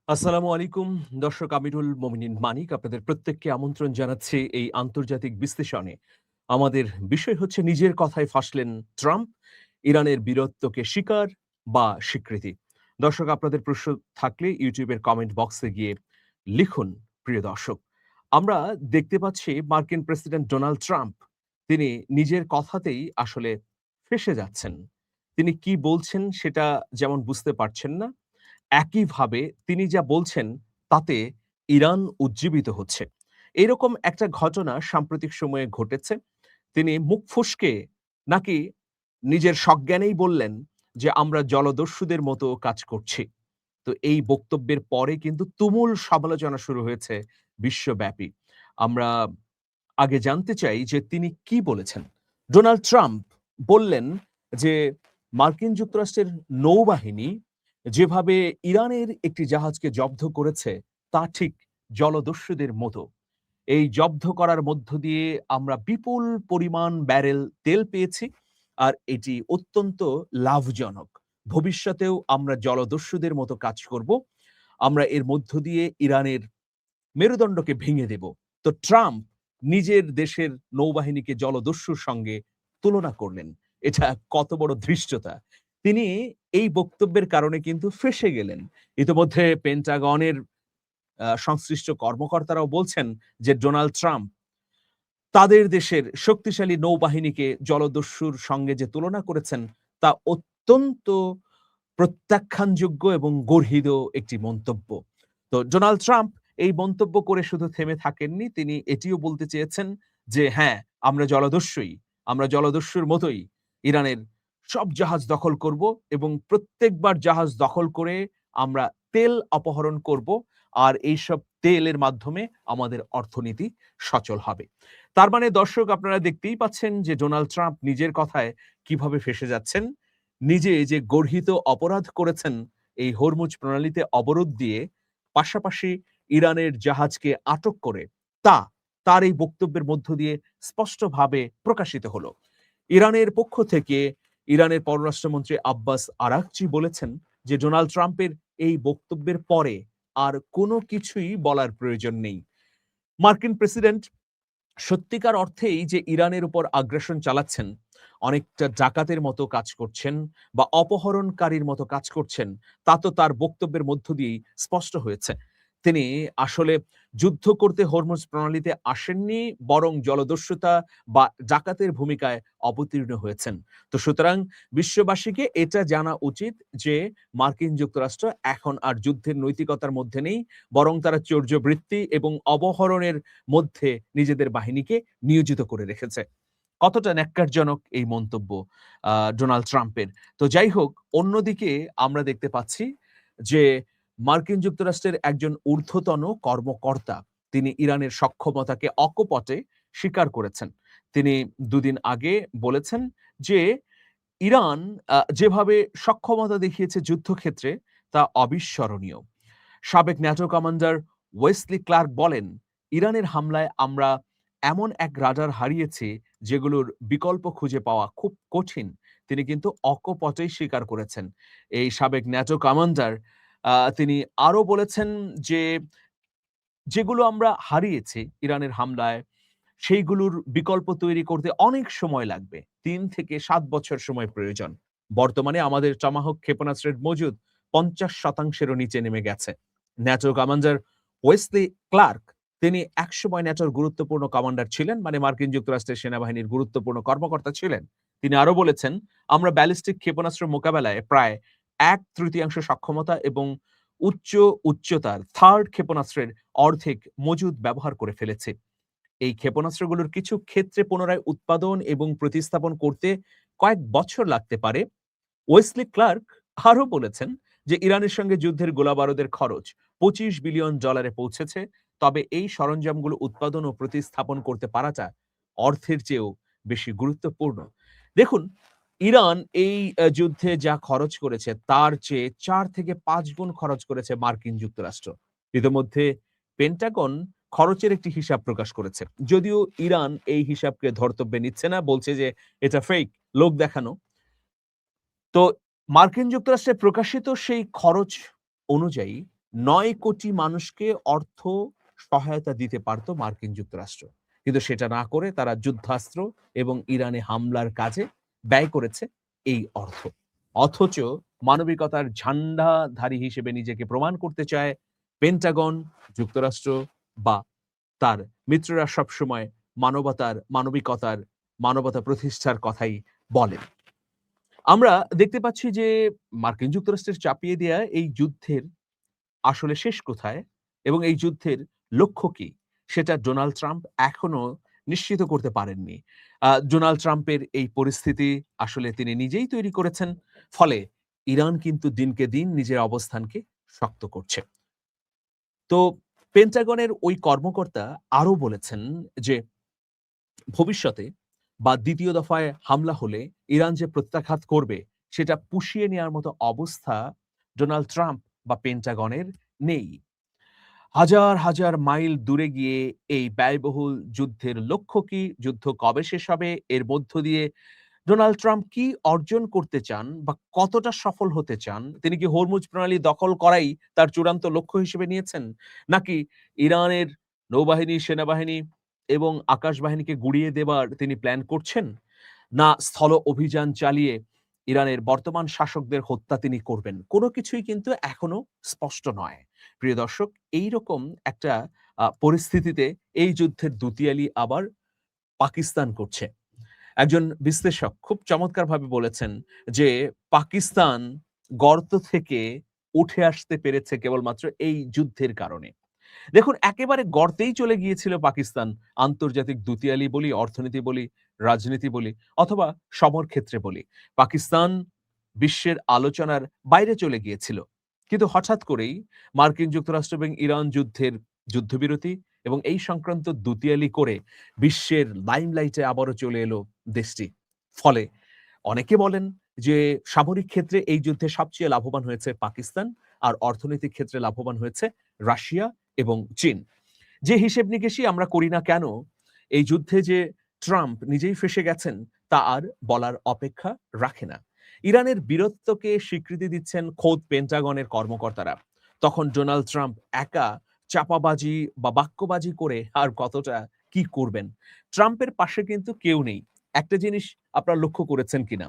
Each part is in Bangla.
আসসালামু আলাইকুম দর্শক, আমিরুল মোমিনিন মানিক আপনাদের প্রত্যেককে আমন্ত্রণ জানাচ্ছি এই আন্তর্জাতিক বিশ্লেষণে। আমাদের বিষয় হচ্ছে নিজের কথায় ফাঁসলেন ট্রাম্প, ইরানের বীরত্বকে স্বীকার বা স্বীকৃতি। দর্শক, আপনাদের প্রশ্ন থাকলে ইউটিউবের কমেন্ট বক্সে গিয়ে লিখুন। প্রিয় দর্শক, আমরা দেখতে পাচ্ছি মার্কিন প্রেসিডেন্ট ডোনাল্ড ট্রাম্প তিনি নিজের কথাতেই আসলে ফেঁসে যাচ্ছেন। তিনি কি বলছেন সেটা যেমন বুঝতে পারছেন না, একইভাবে তিনি যা বলছেন তাতে ইরান উজ্জীবিত হচ্ছে। এরকম একটা ঘটনা সাম্প্রতিক সময়ে ঘটেছে। তিনি মুখ ফসকে নাকি নিজের সজ্ঞানেই বললেন যে, "আমরা জলদস্যুদের মতো কাজ করছি।" তো এই বক্তব্যের পরে কিন্তু তুমুল সমালোচনা শুরু হয়েছে বিশ্বব্যাপী। আমরা আগে জানতে চাই যে তিনি কি বলেছেন? ডোনাল্ড ট্রাম্প বললেন যে, মার্কিন যুক্তরাষ্ট্রের নৌবাহিনী যেভাবে ইরানের একটি জাহাজকে জব্দ করেছে, তা ঠিক জলদস্যুদের মতো। এই জব্দ করার মধ্য দিয়ে আমরা বিপুল পরিমাণ ব্যারেল তেল পেয়েছি। আর এটি অত্যন্ত লাভজনক। ভবিষ্যতেও আমরা জলদস্যুদের মতো কাজ করব। আমরা এর মধ্য দিয়ে ইরানের মেরুদণ্ডকে ভেঙে দেব। তো ট্রাম্প নিজের দেশের নৌবাহিনীকে জলদস্যুর সঙ্গে তুলনা করলেন। এটা কত বড় ধৃষ্টতা! তিনি এই বক্তব্যের কারণে কিন্তু ফেঁসে গেলেন। ইতোমধ্যে পেন্টাগনের সংশ্লিষ্ট কর্মকর্তারাও বলছেন যে ডোনাল্ড ট্রাম্প তাদের দেশের শক্তিশালী নৌবাহিনীকে জলদস্যুর সঙ্গে যে তুলনা করেছেন, তা অত্যন্ত প্রত্যাখ্যানযোগ্য এবং গর্হিত একটি মন্তব্য। তো ডোনাল্ড ট্রাম্প এই মন্তব্য করে শুধু থেমে থাকেননি, তিনি এটিও বলতে চেয়েছেন যে, "হ্যাঁ, আমরা জলদস্যুই। আমরা জলদস্যুর মতোই ইরানের সব জাহাজ দখল করব এবং প্রত্যেকবার জাহাজ দখল করে আমরা তেল অপহরণ করব। আর এইসব তেলের মাধ্যমে আমাদের অর্থনীতি সচল হবে।" তার মানে দর্শক, আপনারা দেখতেই পাচ্ছেন যে ডোনাল্ড ট্রাম্প নিজের কথায় কিভাবে ফেঁসে যাচ্ছেন। নিজে যে গর্হিত অপরাধ করেছেন এই হরমুজ প্রণালীতে অবরোধ দিয়ে, পাশাপাশি ইরানের জাহাজকে আটক করে, তা তার এই বক্তব্যের মধ্য দিয়ে স্পষ্টভাবে প্রকাশিত হলো। ইরানের পক্ষ থেকে ইরানের পররাষ্ট্রমন্ত্রী আব্বাস আরাকচি বলেছেন যে ডোনাল্ড ট্রাম্পের এই বক্তব্যের পরে আর কোনো কিছুই বলার প্রয়োজন নেই। মার্কিন প্রেসিডেন্ট সত্যিকার অর্থেই যে ইরানের উপর আগ্রাসন চালাচ্ছেন, অনেকটা ডাকাতের মতো কাজ করছেন বা অপহরণকারীর মতো কাজ করছেন, তা তো তার বক্তব্যের মধ্য দিয়েই স্পষ্ট হয়েছে। তিনি আসলে যুদ্ধ করতে হরমুজ প্রণালীতে আসেননি, বরং জলদস্যুতা বা ডাকাতের ভূমিকায় অবতীর্ণ হয়েছেন। তো সুতরাং বিশ্ববাসীকে এটা জানা উচিত যে মার্কিন যুক্তরাষ্ট্র এখন আর যুদ্ধের নৈতিকতার মধ্যে নেই, বরং তারা চৌর্যবৃত্তি এবং অপহরণের মধ্যে নিজেদের বাহিনীকে নিয়োজিত করে রেখেছে। কতটা ন্যাক্কারজনক এই মন্তব্য ডোনাল্ড ট্রাম্পের। তো যাই হোক, অন্যদিকে আমরা দেখতে পাচ্ছি যে মার্কিন যুক্তরাষ্ট্রের একজন ঊর্ধ্বতন কর্মকর্তা তিনি ইরানের সক্ষমতাকে অকপটে স্বীকার করেছেন। তিনি দুদিন আগে বলেছেন যে ইরান যেভাবে সক্ষমতা দেখিয়েছে যুদ্ধক্ষেত্রে, তা অবিস্মরণীয়। সাবেক ন্যাটো কমান্ডার ওয়েসলি ক্লার্ক বলেন, "ইরানের হামলায় আমরা এমন এক রাডার হারিয়েছি যেগুলোর বিকল্প খুঁজে পাওয়া খুব কঠিন।" তিনি কিন্তু অকপটেই স্বীকার করেছেন। এই সাবেক ন্যাটো কমান্ডার তিনি আরো বলেছেন যে, "যেগুলো আমরা হারিয়েছি ইরানের হামলায়, সেইগুলোর বিকল্প তৈরি করতে অনেক সময় লাগবে। ৩ থেকে ৭ বছর সময় প্রয়োজন। বর্তমানে আমাদের টমাহক ক্ষেপণাস্ত্রের মজুদ ৫০% নিচে নেমে গেছে।" ন্যাটো কমান্ডার ওয়েসলি ক্লার্ক তিনি একসময় ন্যাটোর গুরুত্বপূর্ণ কমান্ডার ছিলেন, মানে মার্কিন যুক্তরাষ্ট্রের সেনাবাহিনীর গুরুত্বপূর্ণ কর্মকর্তা ছিলেন। তিনি আরো বলেছেন, "আমরা ব্যালিস্টিক ক্ষেপণাস্ত্র মোকাবেলায় প্রায় ১/৩ সক্ষমতা এবং উচ্চতার থার্ড ক্ষেপণাস্ত্রের অর্ধেক মজুদ ব্যবহার করে ফেলেছি। এই ক্ষেপণাস্ত্রগুলোর কিছু ক্ষেত্রে পুনরায় উৎপাদন এবং প্রতিস্থাপন করতে কয়েক বছর লাগতে পারে।" ওয়েসলি ক্লার্ক আরো বলেছেন যে ইরানের সঙ্গে যুদ্ধের গোলাবারুদের খরচ $২৫ বিলিয়ন পৌঁছেছে। তবে এই সরঞ্জামগুলো উৎপাদন ও প্রতিস্থাপন করতে পারাটা অর্থের চেয়েও বেশি গুরুত্বপূর্ণ। দেখুন, ইরান এই যুদ্ধে যা খরচ করেছে তার চেয়ে ৪ থেকে ৫ গুণ খরচ করেছে মার্কিন যুক্তরাষ্ট্র। ইতোমধ্যে পেন্টাগন খরচের একটি হিসাব প্রকাশ করেছে। যদিও ইরান এই হিসাবকে ধর্তব্যে নিচ্ছে না, বলছে যে এটা ফেক, লোক দেখানো। তো মার্কিন যুক্তরাষ্ট্রে প্রকাশিত সেই খরচ অনুযায়ী ৯ কোটি মানুষকে অর্থ সহায়তা দিতে পারত মার্কিন যুক্তরাষ্ট্র। কিন্তু সেটা না করে তারা যুদ্ধাস্ত্র এবং ইরানে হামলার কাজে ব্যয় করেছে এই অর্থ। অথচ মানবিকতার ঝান্ডাধারী হিসেবে নিজেকে প্রমাণ করতে চায় পেন্টাগন, যুক্তরাষ্ট্র বা তার মিত্ররা সবসময় মানবিকতার, মানবতা প্রতিষ্ঠার কথাই বলেন। আমরা দেখতে পাচ্ছি যে মার্কিন যুক্তরাষ্ট্রের চাপিয়ে দেয়া এই যুদ্ধের আসলে শেষ কোথায় এবং এই যুদ্ধের লক্ষ্য কি? সেটা ডোনাল্ড ট্রাম্প এখনো নিশ্চিত করতে পারেননি। ডোনাল্ড ট্রাম্পের এই পরিস্থিতি আসলে তিনি নিজেই তৈরি করেছেন। ফলে ইরান কিন্তু দিনকে দিন নিজের অবস্থানকে শক্ত করছে। তো পেন্টাগনের ওই কর্মকর্তা আরো বলেছেন যে ভবিষ্যতে বা ২য় দফায় হামলা হলে ইরান যে প্রত্যাঘাত করবে সেটা পুষিয়ে নেয়ার মতো অবস্থা ডোনাল্ড ট্রাম্প বা পেন্টাগনের নেই। হাজার, হাজার মাইল দূরে গিয়ে এই ব্যয়বহুল যুদ্ধের লক্ষ্য কি? যুদ্ধ কবে শেষ হবে? এর মধ্য দিয়ে ডোনাল্ড ট্রাম্প কি অর্জন করতে চান বা কতটা সফল হতে চান? তিনি কি হরমুজ প্রণালী দখল করাই তার চূড়ান্ত লক্ষ্য হিসেবে নিয়েছেন? নাকি ইরানের নৌবাহিনী, সেনাবাহিনী এবং আকাশ বাহিনীকে গুঁড়িয়ে দেবার তিনি প্ল্যান করছেন? না স্থল অভিযান চালিয়ে ইরানের বর্তমান শাসকদের হত্যা তিনি করবেন? কোনো কিছুই কিন্তু এখনো স্পষ্ট নয়। প্রিয় দর্শক, এইরকম একটা পরিস্থিতিতে এই যুদ্ধের দুতিয়ালি আবার পাকিস্তান করছে। একজন বিশ্লেষক খুব চমৎকারভাবে বলেছেন যে, পাকিস্তান গর্ত থেকে উঠে আসতে পেরেছে কেবলমাত্র এই যুদ্ধের কারণে। দেখুন একেবারে গর্তেই চলে গিয়েছিল পাকিস্তান। আন্তর্জাতিক দুতিয়ালি বলি, অর্থনীতি বলি, রাজনীতি বলি অথবা সমর ক্ষেত্রে বলি। পাকিস্তান বিশ্বের আলোচনার বাইরে চলে গিয়েছিল। কিন্তু হঠাৎ করেই মার্কিন যুক্তরাষ্ট্র এবং ইরান যুদ্ধের যুদ্ধবিরতি এবং এই সংক্রান্ত দুতিয়ালি করে বিশ্বের লাইমলাইটে আবারও চলে এলো দেশটি। ফলে অনেকে বলেন যে সামরিক ক্ষেত্রে এই যুদ্ধে সবচেয়ে লাভবান হয়েছে পাকিস্তান আর অর্থনৈতিক ক্ষেত্রে লাভবান হয়েছে রাশিয়া এবং চীন। যে হিসেব নিকেশই আমরা করি না কেন, এই যুদ্ধে যে ট্রাম্প নিজেই ফেঁসে গেছেন তা আর বলার অপেক্ষা রাখে না। ইরানের বীরত্বকে স্বীকৃতি দিচ্ছেন খোদ পেন্টাগনের কর্মকর্তারা। তখন ডোনাল্ড ট্রাম্প একা চাপাবাজি বা বাক্যবাজি করে আর কতটা কি করবেন? ট্রাম্পের পাশে কিন্তু কেউ নেই। একটা জিনিস আপনারা লক্ষ্য করেছেন কিনা?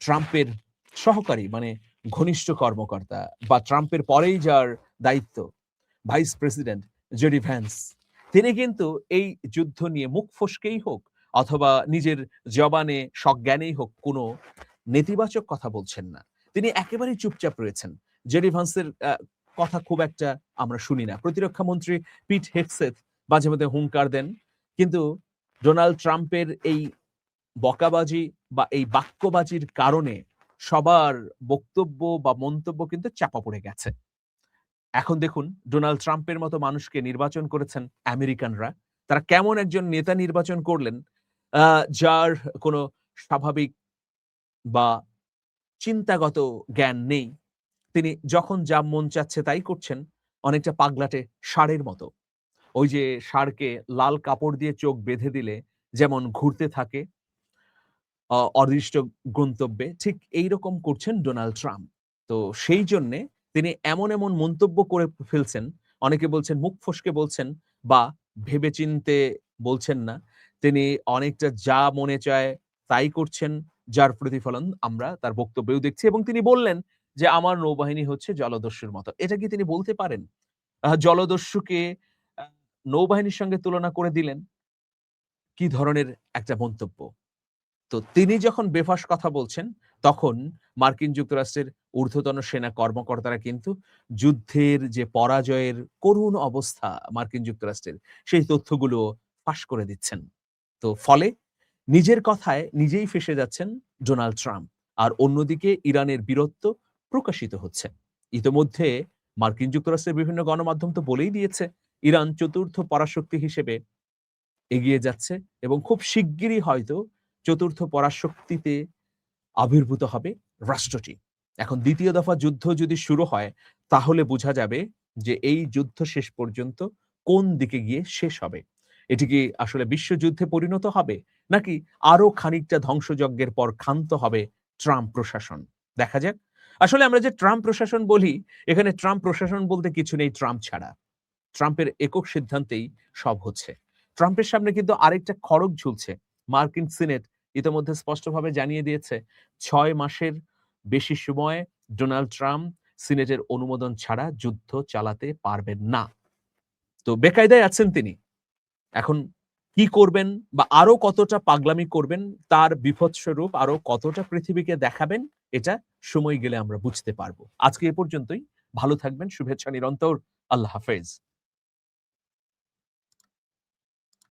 ট্রাম্পের সহকারী মানে ঘনিষ্ঠ কর্মকর্তা বা ট্রাম্পের পরেই যার দায়িত্ব ভাইস প্রেসিডেন্ট জেডি ভ্যান্স, তিনি কিন্তু এই যুদ্ধ নিয়ে মুখ ফসকেই হোক অথবা নিজের জবানে সজ্ঞানেই হোক কোনো নেতিবাচক কথা বলছেন না। তিনি একেবারেই চুপচাপ রয়েছেন। জেডি ভ্যান্সের কথা খুব একটা আমরা শুনি না। প্রতিরক্ষা মন্ত্রী পিট হেগসেথ মাঝে মধ্যে হুংকার দেন। কিন্তু ডোনাল্ড ট্রাম্পের এই বকাবাজি বা এই বাক্যবাজির কারণে সবার বক্তব্য বা মন্তব্য কিন্তু চাপা পড়ে গেছে। এখন দেখুন ডোনাল্ড ট্রাম্পের মতো মানুষকে নির্বাচন করেছেন আমেরিকানরা। তারা কেমন একজন নেতা নির্বাচন করলেন যার কোনো স্বাভাবিক বা চিন্তাগত জ্ঞান নেই। তিনি যখন যা মন চাচ্ছে তাই করছেন। অনেকটা পাগলাটে ষাঁড়ের মতো। ওই যে ষাঁড়কে লাল কাপড় দিয়ে চোখ বেঁধে দিলে যেমন ঘুরতে থাকে অদৃষ্ট গন্তব্যে, ঠিক এইরকম করছেন ডোনাল্ড ট্রাম্প। তো সেই জন্যে তিনি এমন মন্তব্য করে ফেলছেন, অনেকে বলছেন মুখ ফসকে বলছেন বা ভেবেচিন্তে বলছেন না। তিনি অনেকটা যা মনে চায় তাই করছেন, যার প্রতিফলন আমরা তার বক্তব্যেও দেখছি এবং তিনি বললেন যে, "আমার নৌবাহিনী হচ্ছে জলদস্যুর মতো।" এটা কি তিনি বলতে পারেন? জলদস্যুকে আ নৌবাহিনীর সঙ্গে তুলনা করে দিলেন। কি ধরনের একটা মন্তব্য? তো তিনি যখন বেফাঁস কথা বলছেন, তখন মার্কিন যুক্তরাষ্ট্রের ঊর্ধ্বতন সেনা কর্মকর্তারা কিন্তু যুদ্ধের যে পরাজয়ের করুণ অবস্থা মার্কিন যুক্তরাষ্ট্রের, সেই তথ্যগুলো ফাঁস করে দিচ্ছেন। তো ফলে নিজের কথায় নিজেই ফেঁসে যাচ্ছেন ডোনাল্ড ট্রাম্প। আর অন্যদিকে ইরানের বীরত্ব প্রকাশিত হচ্ছে। ইতোমধ্যে মার্কিন যুক্তরাষ্ট্রের বিভিন্ন গণমাধ্যম তো বলেই দিয়েছে, ইরান চতুর্থ পরাশক্তি হিসেবে এগিয়ে যাচ্ছে এবং খুব শিগগিরই হয়তো চতুর্থ পরাশক্তিতে আবির্ভূত হবে রাষ্ট্রটি। এখন ২য় দফা যুদ্ধ যদি শুরু হয় তাহলে বোঝা যাবে যে এই যুদ্ধ শেষ পর্যন্ত কোন দিকে গিয়ে শেষ হবে। এটি কি আসলে বিশ্বযুদ্ধে পরিণত হবে? নাকি আরো খানিকটা ধ্বংসযজ্ঞের পর ক্ষান্ত হবে ট্রাম্প প্রশাসন? দেখা যাক। আসলে আমরা যে ট্রাম্প প্রশাসন বলি, এখানে ট্রাম্প প্রশাসন বলতে কিছু নেই ট্রাম্প ছাড়া। ট্রাম্পের একক সিদ্ধান্তেই সব হচ্ছে। ট্রাম্পের সামনে কিন্তু আরেকটা খড়গ ঝুলছে। মার্কিন সিনেট ইতোমধ্যে স্পষ্টভাবে জানিয়ে দিয়েছে ৬ মাসের বেশি সময় ডোনাল্ড ট্রাম্প সিনেটের অনুমোদন ছাড়া যুদ্ধ চালাতে পারবেন না। তো বেকায়দায় আছেন তিনি। এখন কি করবেন বা আরো কতটা পাগলামি করবেন, তার বীভৎস রূপ আরো কতটা পৃথিবীকে দেখাবেন, এটা সময় গেলে আমরা বুঝতে পারব। আজকে এ পর্যন্তই। ভালো থাকবেন। শুভেচ্ছা নিরন্তর। আল্লাহ হাফেজ।